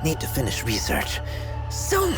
Need to finish research. Soon!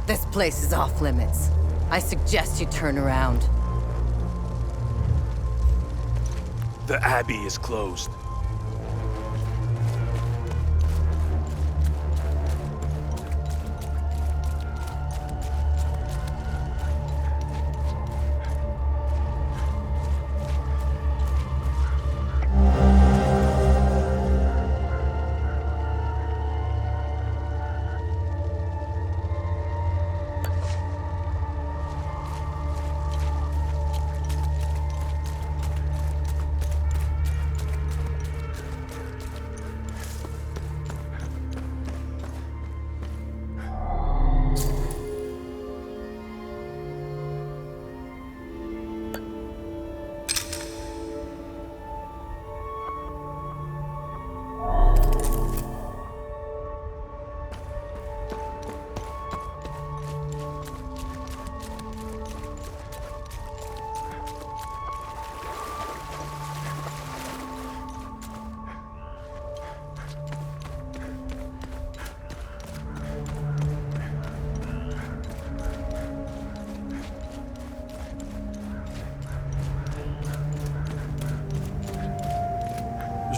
This place is off limits. I suggest you turn around. The Abbey is closed.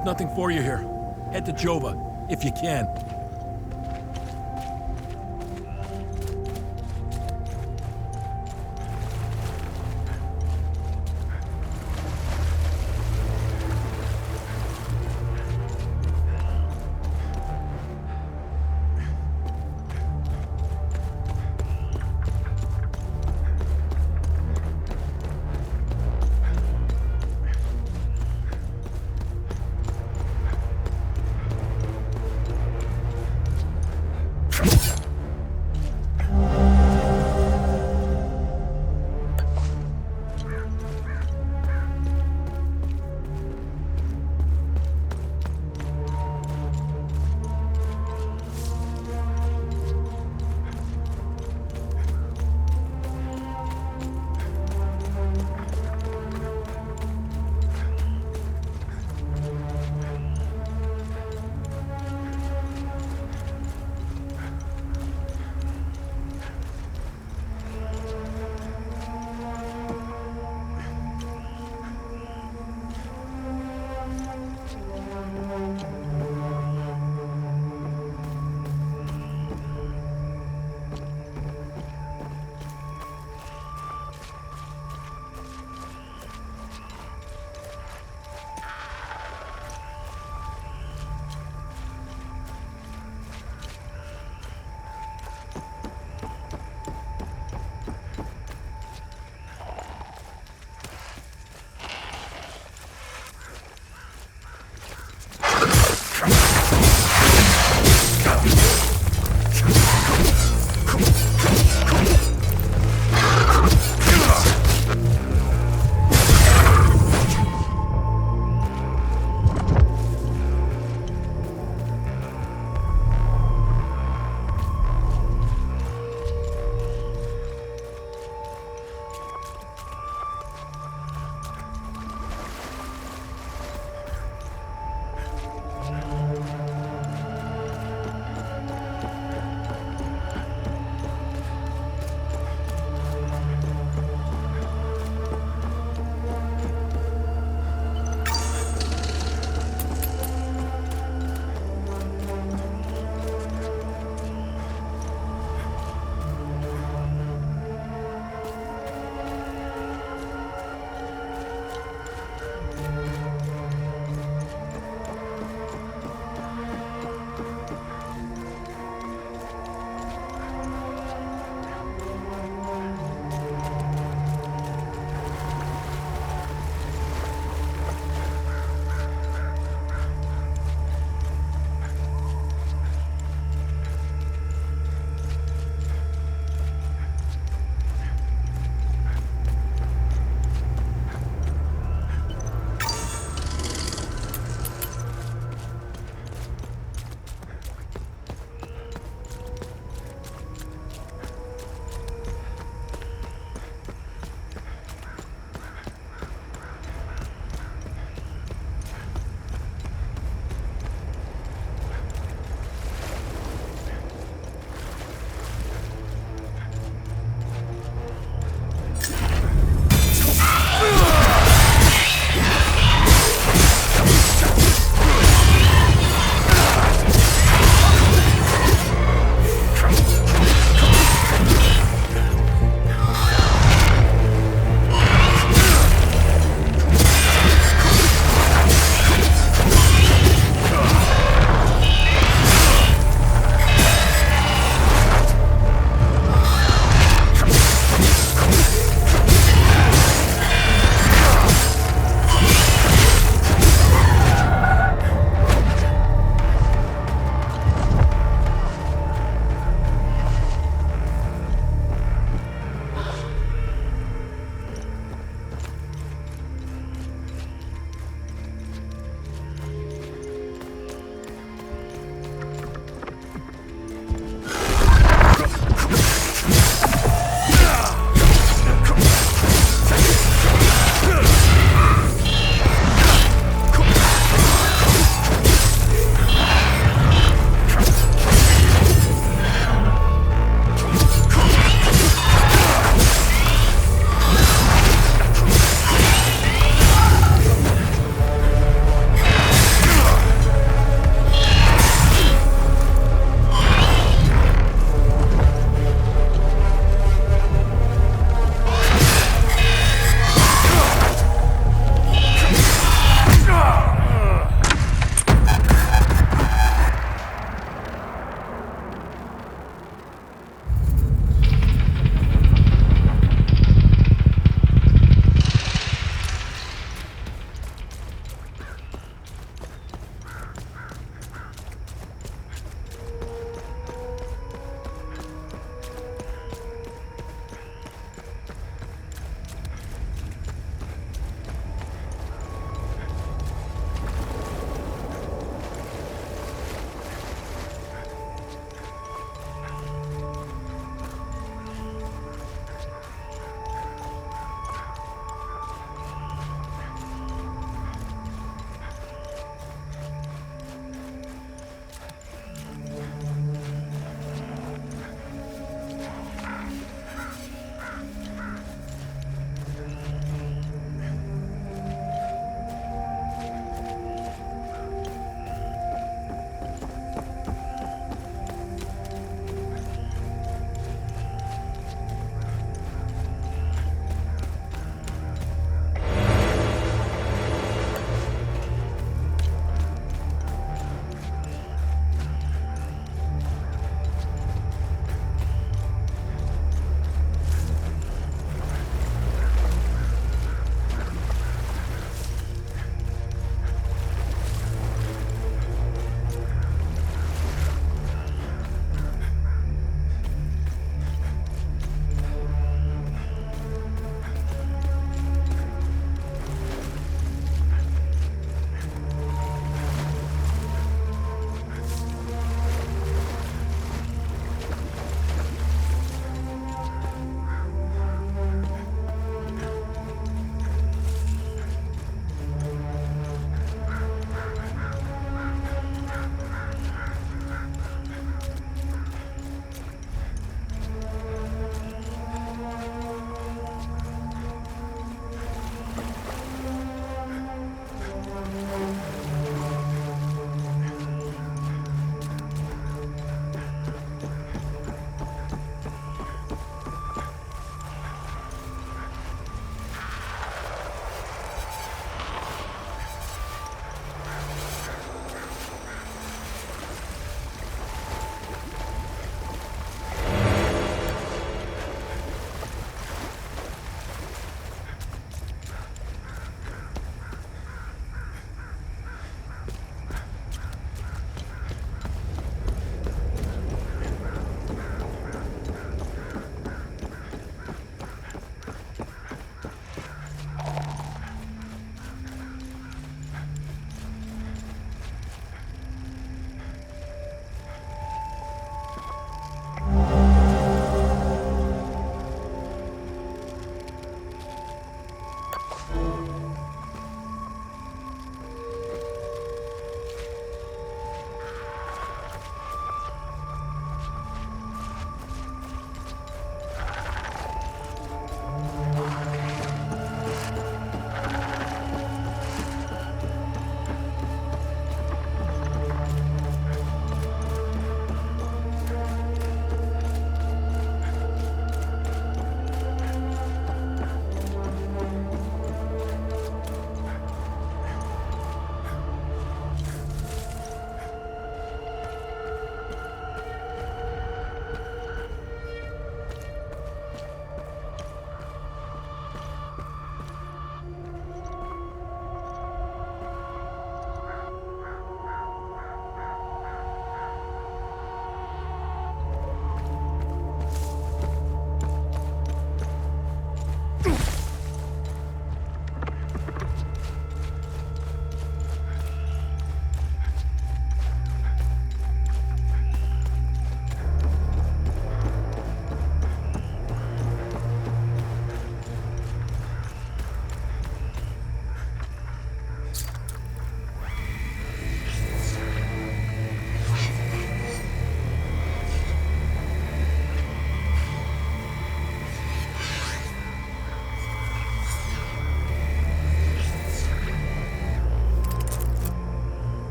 There's nothing for you here. Head to Jova, if you can.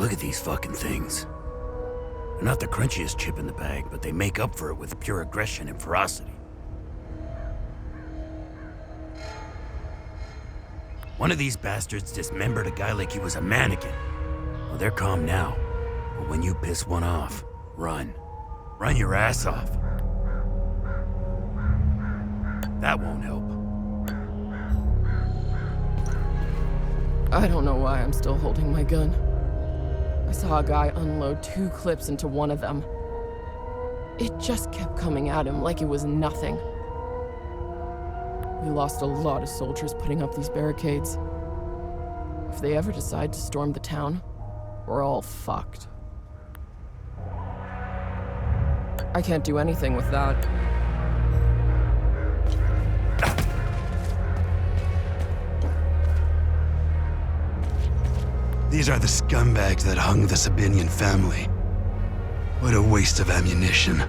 Look at these fucking things. They're not the crunchiest chip in the bag, but they make up for it with pure aggression and ferocity. One of these bastards dismembered a guy like he was a mannequin. Well, they're calm now. But when you piss one off, run. Run your ass off. That won't help. I don't know why I'm still holding my gun. I saw a guy unload 2 clips into one of them. It just kept coming at him like it was nothing. We lost a lot of soldiers putting up these barricades. If they ever decide to storm the town, we're all fucked. I can't do anything with that. These are the scumbags that hung the Sabinian family. What a waste of ammunition.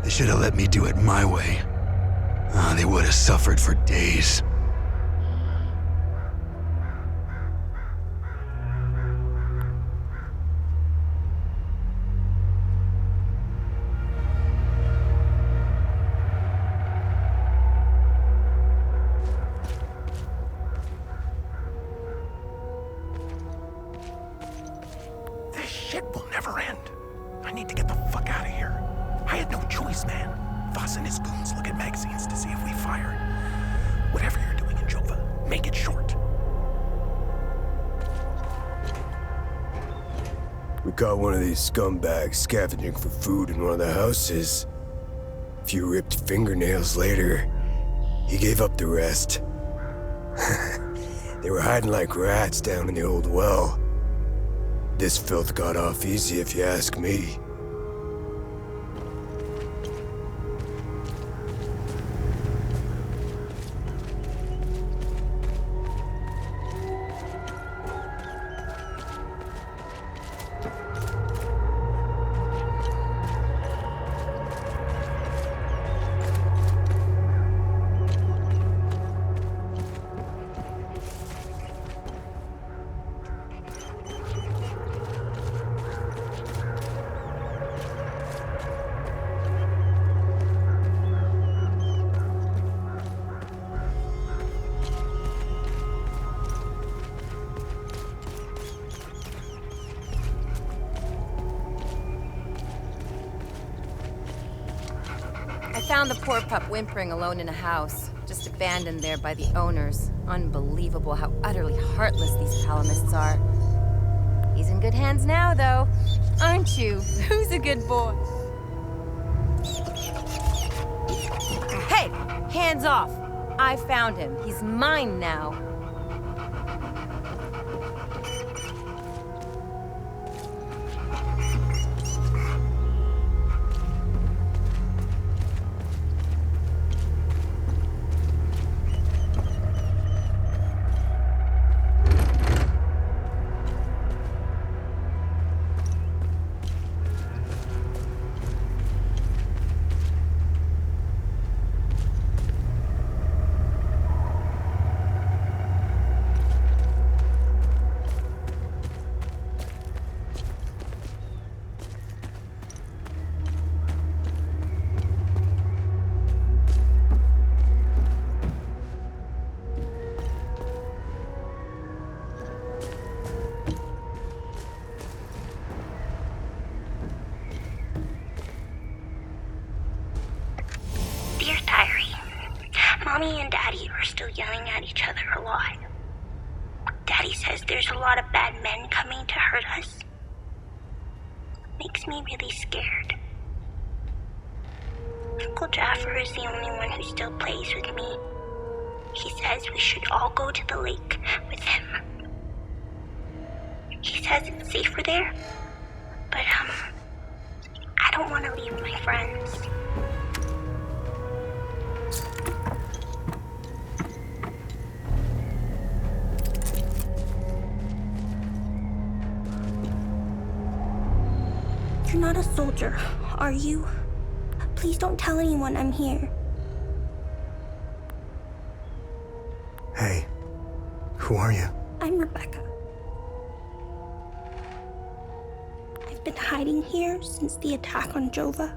They should have let me do it my way. They would have suffered for days. This shit will never end. I need to get the fuck out of here. I had no choice, man. Voss and his goons look at magazines to see if we fired. Whatever you're doing in Jova, make it short. We caught one of these scumbags scavenging for food in one of the houses. A few ripped fingernails later, he gave up the rest. They were hiding like rats down in the old well. This filth got off easy if you ask me. I found the poor pup whimpering alone in a house, just abandoned there by the owners. Unbelievable how utterly heartless these Palamists are. He's in good hands now, though. Aren't you? Who's a good boy? Hey! Hands off! I found him. He's mine now. Dear Diary, Mommy and Daddy are still yelling at each other a lot. Daddy says there's a lot of bad men coming to hurt us. Makes me really scared. Uncle Jaffer is the only one who still plays with me. He says we should all go to the lake with him. He says it's safer there, but I don't want to leave my friends. You're not a soldier, are you? Please don't tell anyone I'm here. Hey, who are you? I'm Rebecca. been hiding here since the attack on Jova.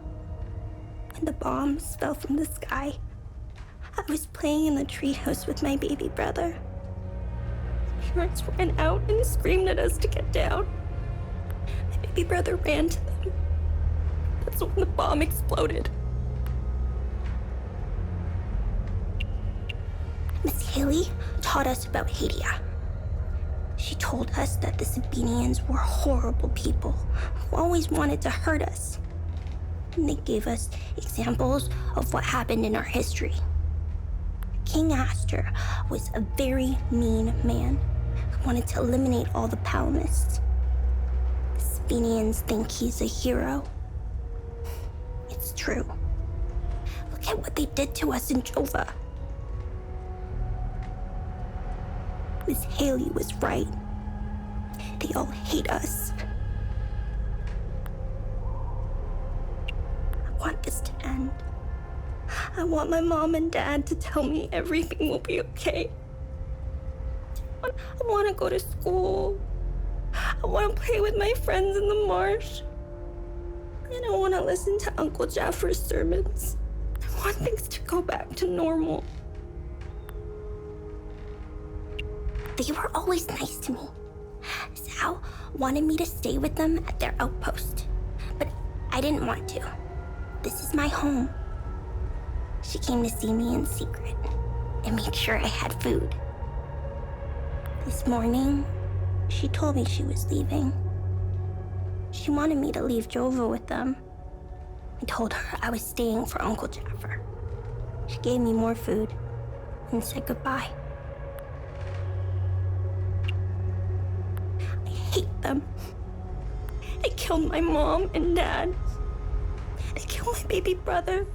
When the bombs fell from the sky, I was playing in the treehouse with my baby brother. My parents ran out and screamed at us to get down. My baby brother ran to them. That's when the bomb exploded. Miss Haley taught us about Hadia. She told us that the Sabinians were horrible people who always wanted to hurt us. And they gave us examples of what happened in our history. King Astor was a very mean man who wanted to eliminate all the Palamists. The Sabinians think he's a hero. It's true. Look at what they did to us in Jova. Miss Haley was right. They all hate us. I want this to end. I want my mom and dad to tell me everything will be okay. I want to go to school. I want to play with my friends in the marsh. And I want to listen to Uncle Jaffer's sermons. I want things to go back to normal. They were always nice to me. Sal wanted me to stay with them at their outpost, but I didn't want to. This is my home. She came to see me in secret and made sure I had food. This morning, she told me she was leaving. She wanted me to leave Jova with them. I told her I was staying for Uncle Jaffer. She gave me more food and said goodbye. I hate them. I killed my mom and dad. I killed my baby brother.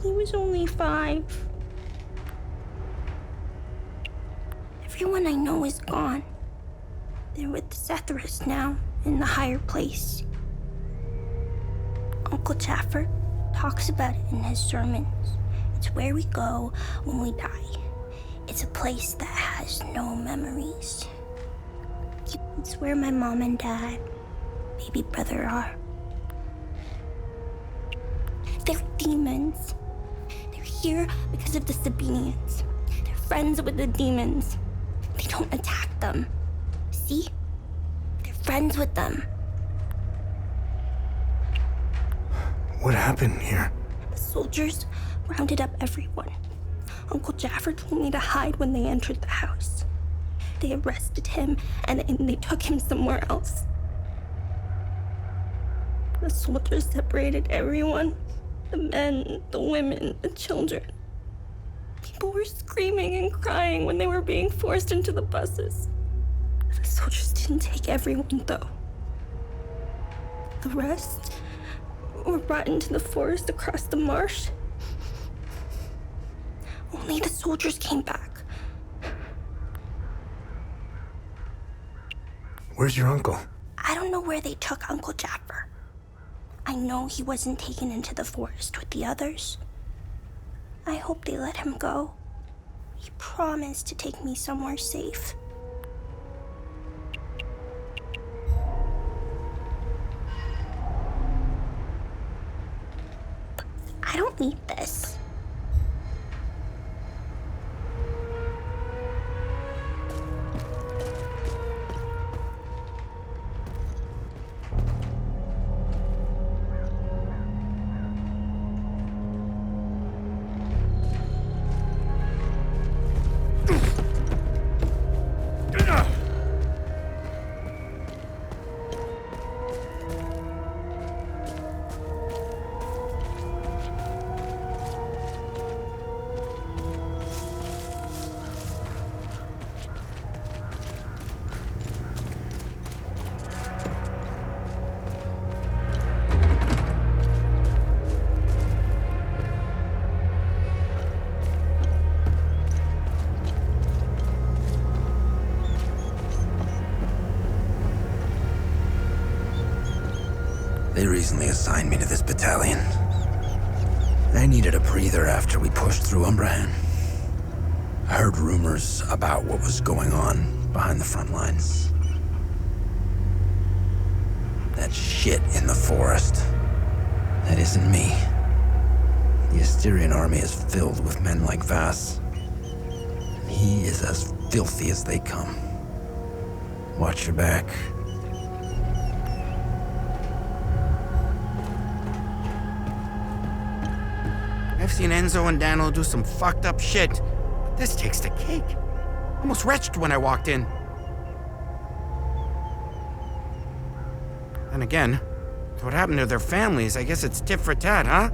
He was only 5. Everyone I know is gone. They're with Zethras now, in the higher place. Uncle Jaffer talks about it in his sermons. It's where we go when we die. It's a place that has no memories. It's where my mom and dad, baby brother are. They're demons. They're here because of the Sabinians. They're friends with the demons. They don't attack them. See? They're friends with them. What happened here? The soldiers rounded up everyone. Uncle Jaffer told me to hide when they entered the house. They arrested him and they took him somewhere else. The soldiers separated everyone. The men, the women, the children. People were screaming and crying when they were being forced into the buses. The soldiers didn't take everyone, though. The rest were brought into the forest across the marsh. Only the soldiers came back. Where's your uncle? I don't know where they took Uncle Jaffer. I know he wasn't taken into the forest with the others. I hope they let him go. He promised to take me somewhere safe. I don't need this. They recently assigned me to this battalion. I needed a breather after we pushed through Umbrahan. I heard rumors about what was going on behind the front lines. shit in the forest. That isn't me. The Asterian army is filled with men like Vass. And he is as filthy as they come. Watch your back. I've seen Enzo and Dano do some fucked up shit, but this takes the cake. Almost retched when I walked in. And again, what happened to their families? I guess it's tit for tat, huh?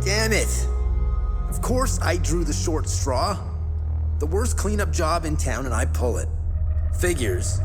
Damn it! Of course I drew the short straw. The worst cleanup job in town and I pull it. Figures.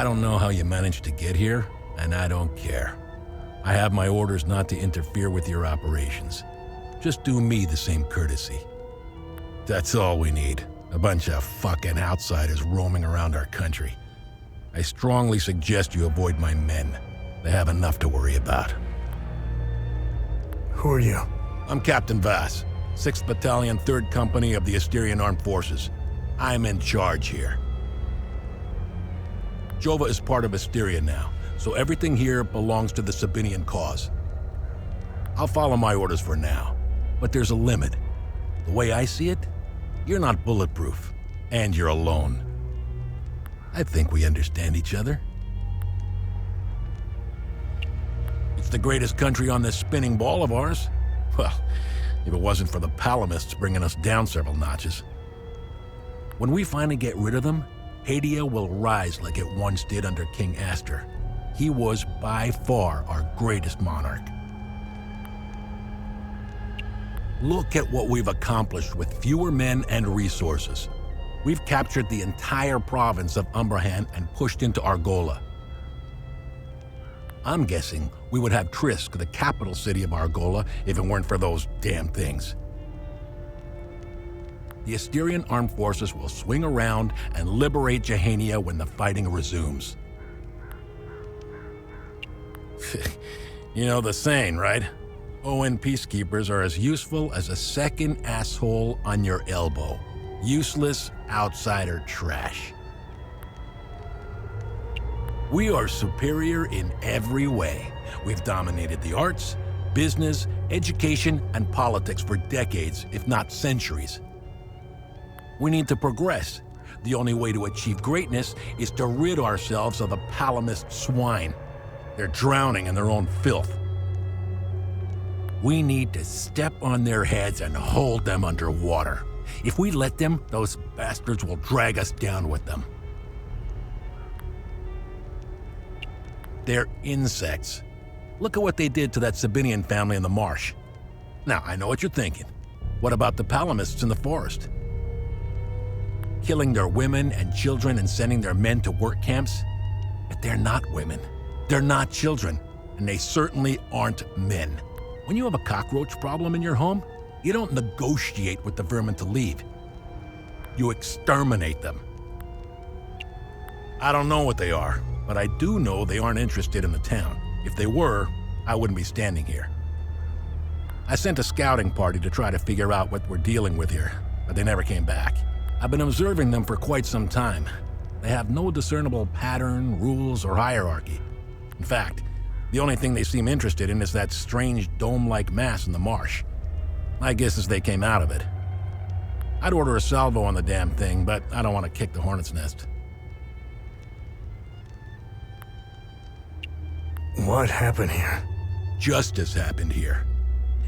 I don't know how you managed to get here, and I don't care. I have my orders not to interfere with your operations. Just do me the same courtesy. That's all we need. A bunch of fucking outsiders roaming around our country. I strongly suggest you avoid my men. They have enough to worry about. Who are you? I'm Captain Vass, 6th Battalion, 3rd Company of the Asterian Armed Forces. I'm in charge here. Jova is part of Asteria now, so everything here belongs to the Sabinian cause. I'll follow my orders for now, but there's a limit. The way I see it, you're not bulletproof, and you're alone. I think we understand each other. It's the greatest country on this spinning ball of ours. Well, if it wasn't for the Palamists bringing us down several notches. When we finally get rid of them, Hadia will rise like it once did under King Aster. He was by far our greatest monarch. Look at what we've accomplished with fewer men and resources. We've captured the entire province of Umbrahan and pushed into Argola. I'm guessing we would have Trisk, the capital city of Argola, if it weren't for those damn things. The Asterian armed forces will swing around and liberate Jehania when the fighting resumes. You know the saying, right? ON peacekeepers are as useful as a second asshole on your elbow. Useless outsider trash. We are superior in every way. We've dominated the arts, business, education, and politics for decades, if not centuries. We need to progress. The only way to achieve greatness is to rid ourselves of the Palamist swine. They're drowning in their own filth. We need to step on their heads and hold them underwater. If we let them, those bastards will drag us down with them. They're insects. Look at what they did to that Sabinian family in the marsh. Now, I know what you're thinking. What about the Palamists in the forest? Killing their women and children and sending their men to work camps? But they're not women. They're not children. And they certainly aren't men. When you have a cockroach problem in your home, you don't negotiate with the vermin to leave. You exterminate them. I don't know what they are, but I do know they aren't interested in the town. If they were, I wouldn't be standing here. I sent a scouting party to try to figure out what we're dealing with here, but they never came back. I've been observing them for quite some time. They have no discernible pattern, rules, or hierarchy. In fact, the only thing they seem interested in is that strange dome-like mass in the marsh. My guess is they came out of it. I'd order a salvo on the damn thing, but I don't want to kick the hornet's nest. What happened here? Justice happened here.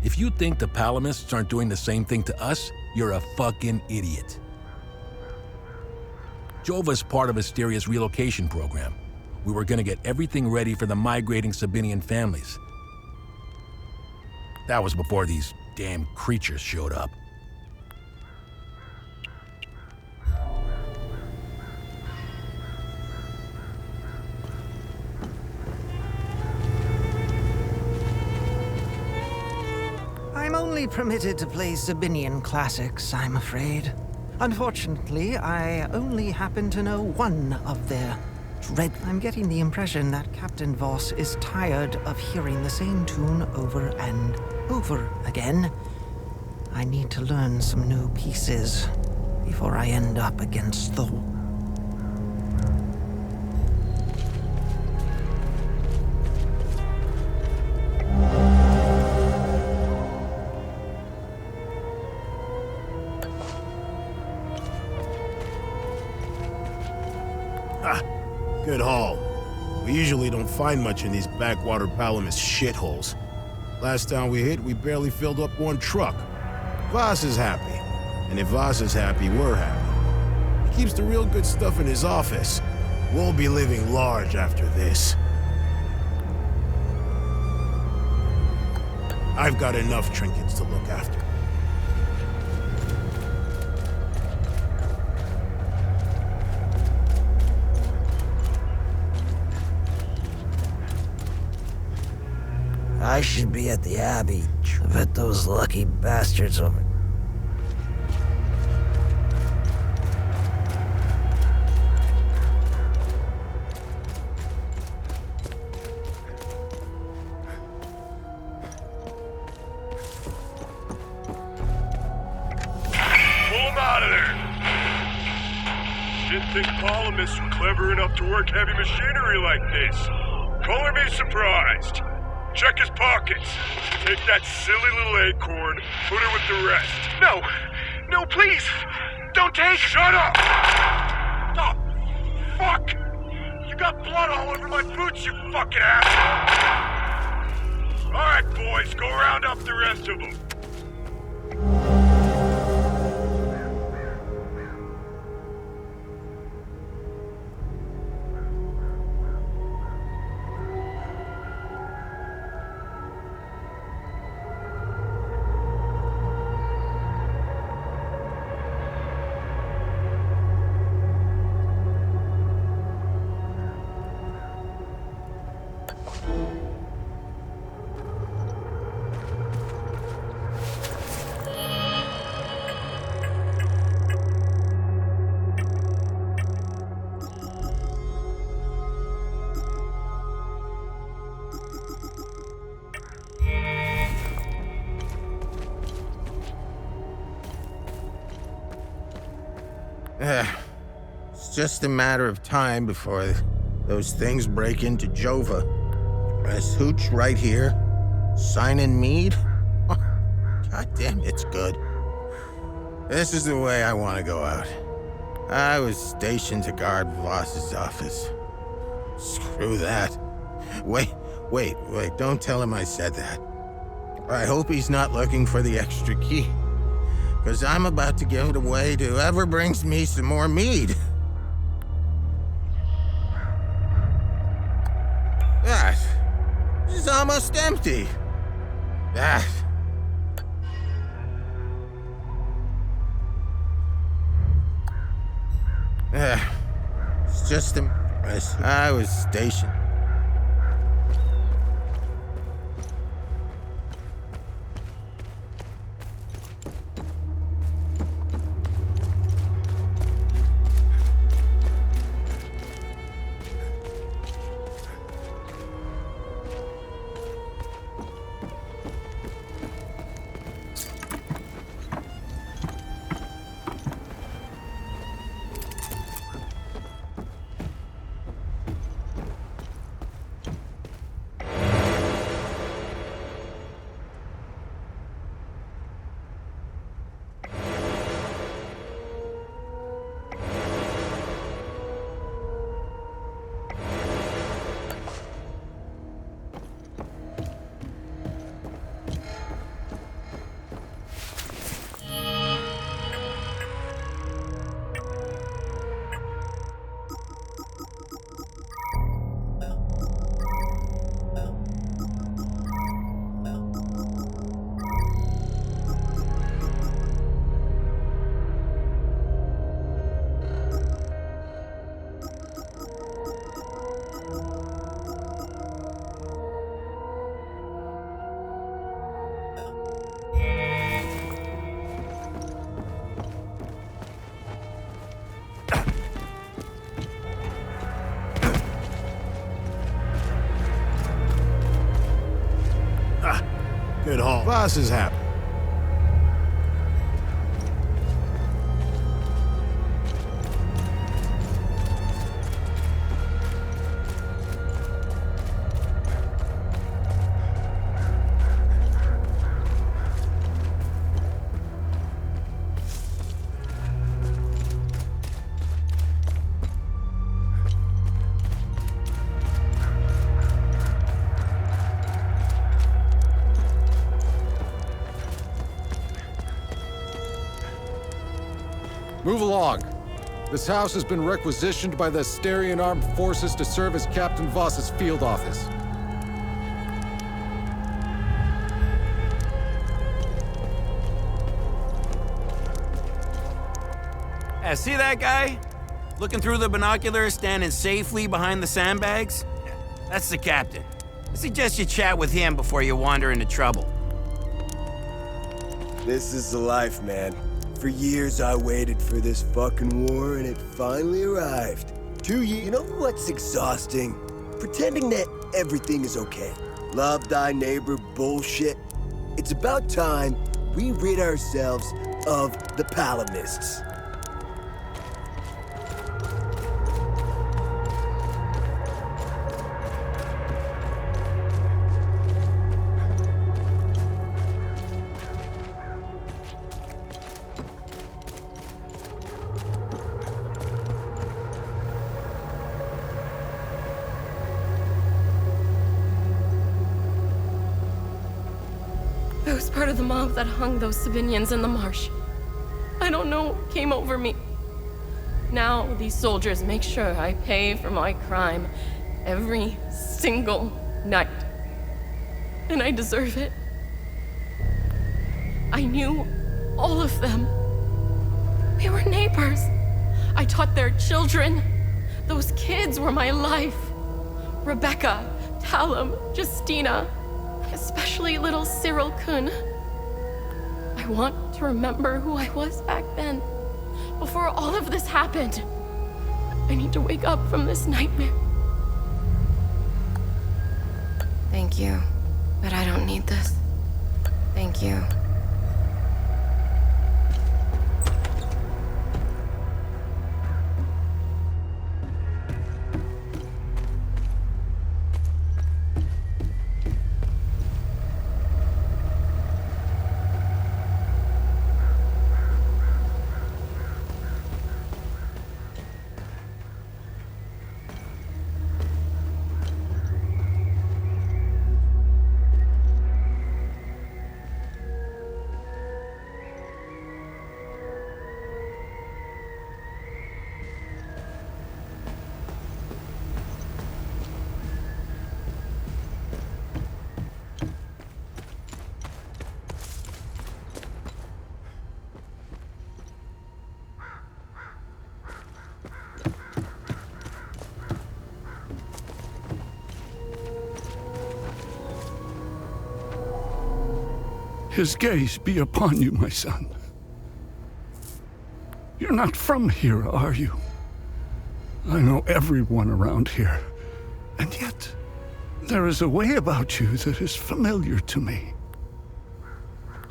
If you think the Palamists aren't doing the same thing to us, you're a fucking idiot. Jova's part of Asteria's relocation program. We were going to get everything ready for the migrating Sabinian families. That was before these damn creatures showed up. I'm only permitted to play Sabinian classics, I'm afraid. Unfortunately, I only happen to know one of their I'm getting the impression that Captain Voss is tired of hearing the same tune over and over again. I need to learn some new pieces before I end up against the wall. Good haul. We usually don't find much in these backwater Palamist shitholes. Last time we hit, we barely filled up one truck. Voss is happy. And if Voss is happy, we're happy. He keeps the real good stuff in his office. We'll be living large after this. I've got enough trinkets to look after. I should be at the Abbey. I bet those lucky bastards over... Didn't think Palamists were clever enough to work heavy machinery like this. Color me surprised. Check his pockets. Take that silly little acorn, put it with the rest. No! No, please! Don't take... Shut up! Oh, fuck! You got blood all over my boots, you fucking asshole! Alright, boys, go round up the rest of them. It's just a matter of time before those things break into Jova. This hooch right here, signing mead. God damn, it's good. This is the way I want to go out. I was stationed to guard Voss's office. Screw that. Wait, don't tell him I said that. I hope he's not looking for the extra key, because I'm about to give it away to whoever brings me some more mead. That is almost empty. That. It's just I was stationed. Good haul. Voss is happy. Move along. This house has been requisitioned by the Asterian Armed Forces to serve as Captain Voss's field office. See that guy? Looking through the binoculars, standing safely behind the sandbags? That's the captain. I suggest you chat with him before you wander into trouble. This is the life, man. For years I waited for this fucking war, and it finally arrived. 2 years. You know what's exhausting? Pretending that everything is okay. Love thy neighbor bullshit. It's about time we rid ourselves of the Palamists. I was part of the mob that hung those civilians in the marsh. I don't know what came over me. Now these soldiers make sure I pay for my crime every single night. And I deserve it. I knew all of them. We were neighbors. I taught their children. Those kids were my life. Rebecca, Talum, Justina, especially little Cyril Kun. I want to remember who I was back then, before all of this happened. I need to wake up from this nightmare. Thank you, but I don't need this. Thank you. His gaze be upon you, my son. You're not from here, are you? I know everyone around here, and yet there is a way about you that is familiar to me.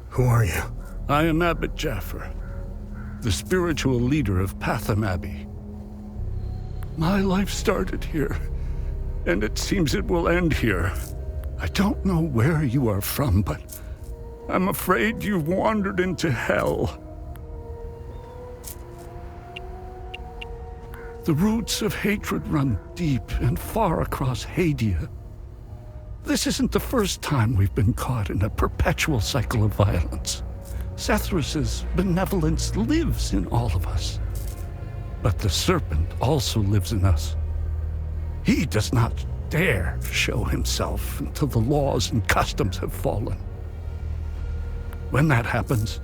Who are you? I am Abbot Jaffer, the spiritual leader of Patham Abbey. My life started here, and it seems it will end here. I don't know where you are from, but I'm afraid you've wandered into hell. The roots of hatred run deep and far across Hadia. This isn't the first time we've been caught in a perpetual cycle of violence. Sethrus's benevolence lives in all of us. But the serpent also lives in us. He does not dare show himself until the laws and customs have fallen. When that happens,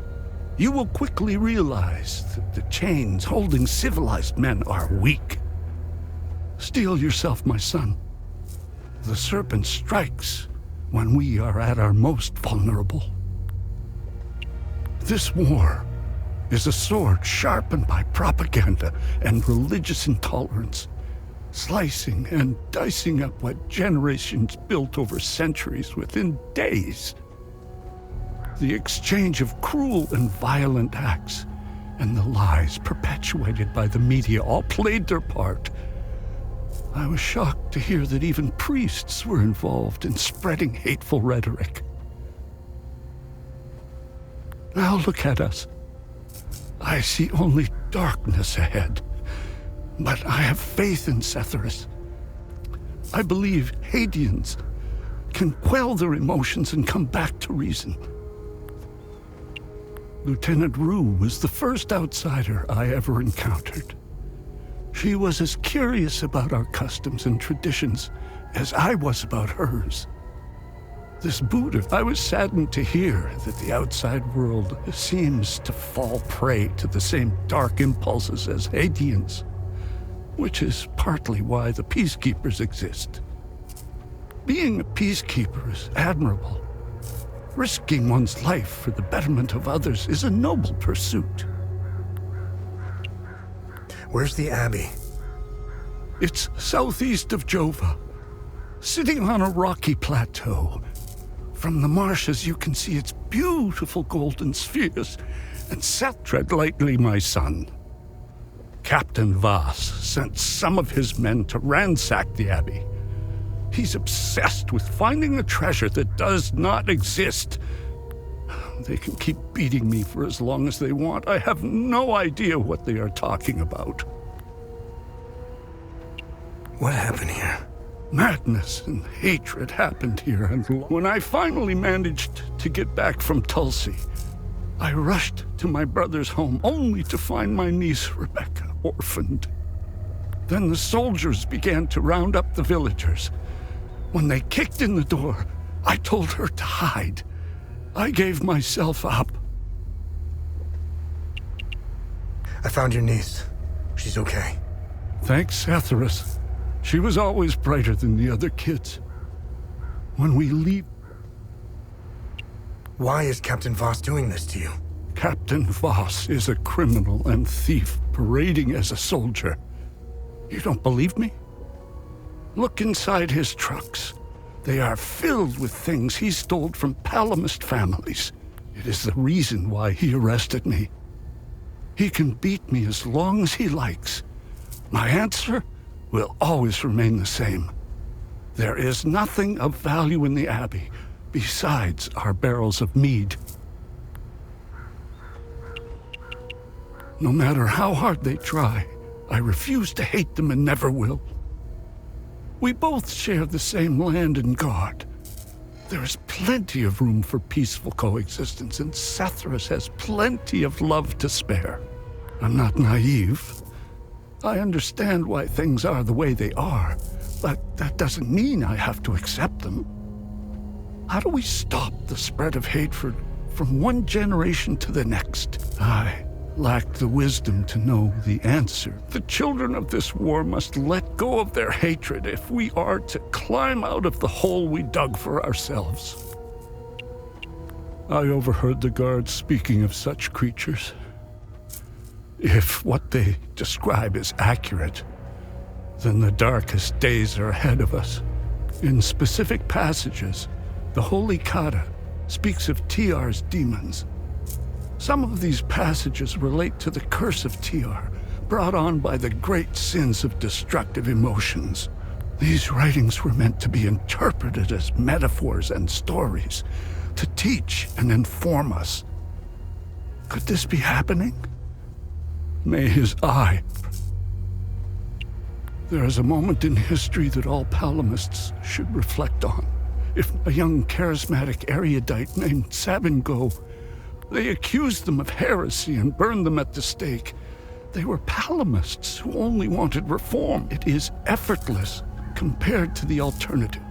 you will quickly realize that the chains holding civilized men are weak. Steel yourself, my son. The serpent strikes when we are at our most vulnerable. This war is a sword sharpened by propaganda and religious intolerance, slicing and dicing up what generations built over centuries within days. The exchange of cruel and violent acts and the lies perpetuated by the media all played their part. I was shocked to hear that even priests were involved in spreading hateful rhetoric. Now look at us. I see only darkness ahead, but I have faith in Sethrus. I believe Hadians can quell their emotions and come back to reason. Lieutenant Rue was the first outsider I ever encountered. She was as curious about our customs and traditions as I was about hers. This Buddha, I was saddened to hear that the outside world seems to fall prey to the same dark impulses as Hadians, which is partly why the peacekeepers exist. Being a peacekeeper is admirable. Risking one's life for the betterment of others is a noble pursuit. Where's the Abbey? It's southeast of Jova, sitting on a rocky plateau. From the marshes you can see its beautiful golden spheres, and tread lightly, my son. Captain Voss sent some of his men to ransack the Abbey. He's obsessed with finding a treasure that does not exist. They can keep beating me for as long as they want. I have no idea what they are talking about. What happened here? Madness and hatred happened here, and when I finally managed to get back from Tulsi, I rushed to my brother's home only to find my niece Rebecca orphaned. Then the soldiers began to round up the villagers. When they kicked in the door, I told her to hide. I gave myself up. I found your niece. She's okay. Thanks, Sethrus. She was always brighter than the other kids. When we leave... Why is Captain Voss doing this to you? Captain Voss is a criminal and thief parading as a soldier. You don't believe me? Look inside his trucks. They are filled with things he stole from Palamist families. It is the reason why he arrested me. He can beat me as long as he likes. My answer will always remain the same. There is nothing of value in the Abbey besides our barrels of mead. No matter how hard they try, I refuse to hate them and never will. We both share the same land and God. There is plenty of room for peaceful coexistence, and Sethrus has plenty of love to spare. I'm not naive. I understand why things are the way they are, but that doesn't mean I have to accept them. How do we stop the spread of hatred from one generation to the next? I lack the wisdom to know the answer. The children of this war must let go of their hatred if we are to climb out of the hole we dug for ourselves. I overheard the guards speaking of such creatures. If what they describe is accurate, then the darkest days are ahead of us. In specific passages, the Holy Kata speaks of TR's demons. Some of these passages relate to the curse of TR, brought on by the great sins of destructive emotions. These writings were meant to be interpreted as metaphors and stories, to teach and inform us. Could this be happening? May his eye... There is a moment in history that all Palamists should reflect on. If a young charismatic erudite named Sabingo, they accused them of heresy and burned them at the stake. They were Palamists who only wanted reform. It is effortless compared to the alternative.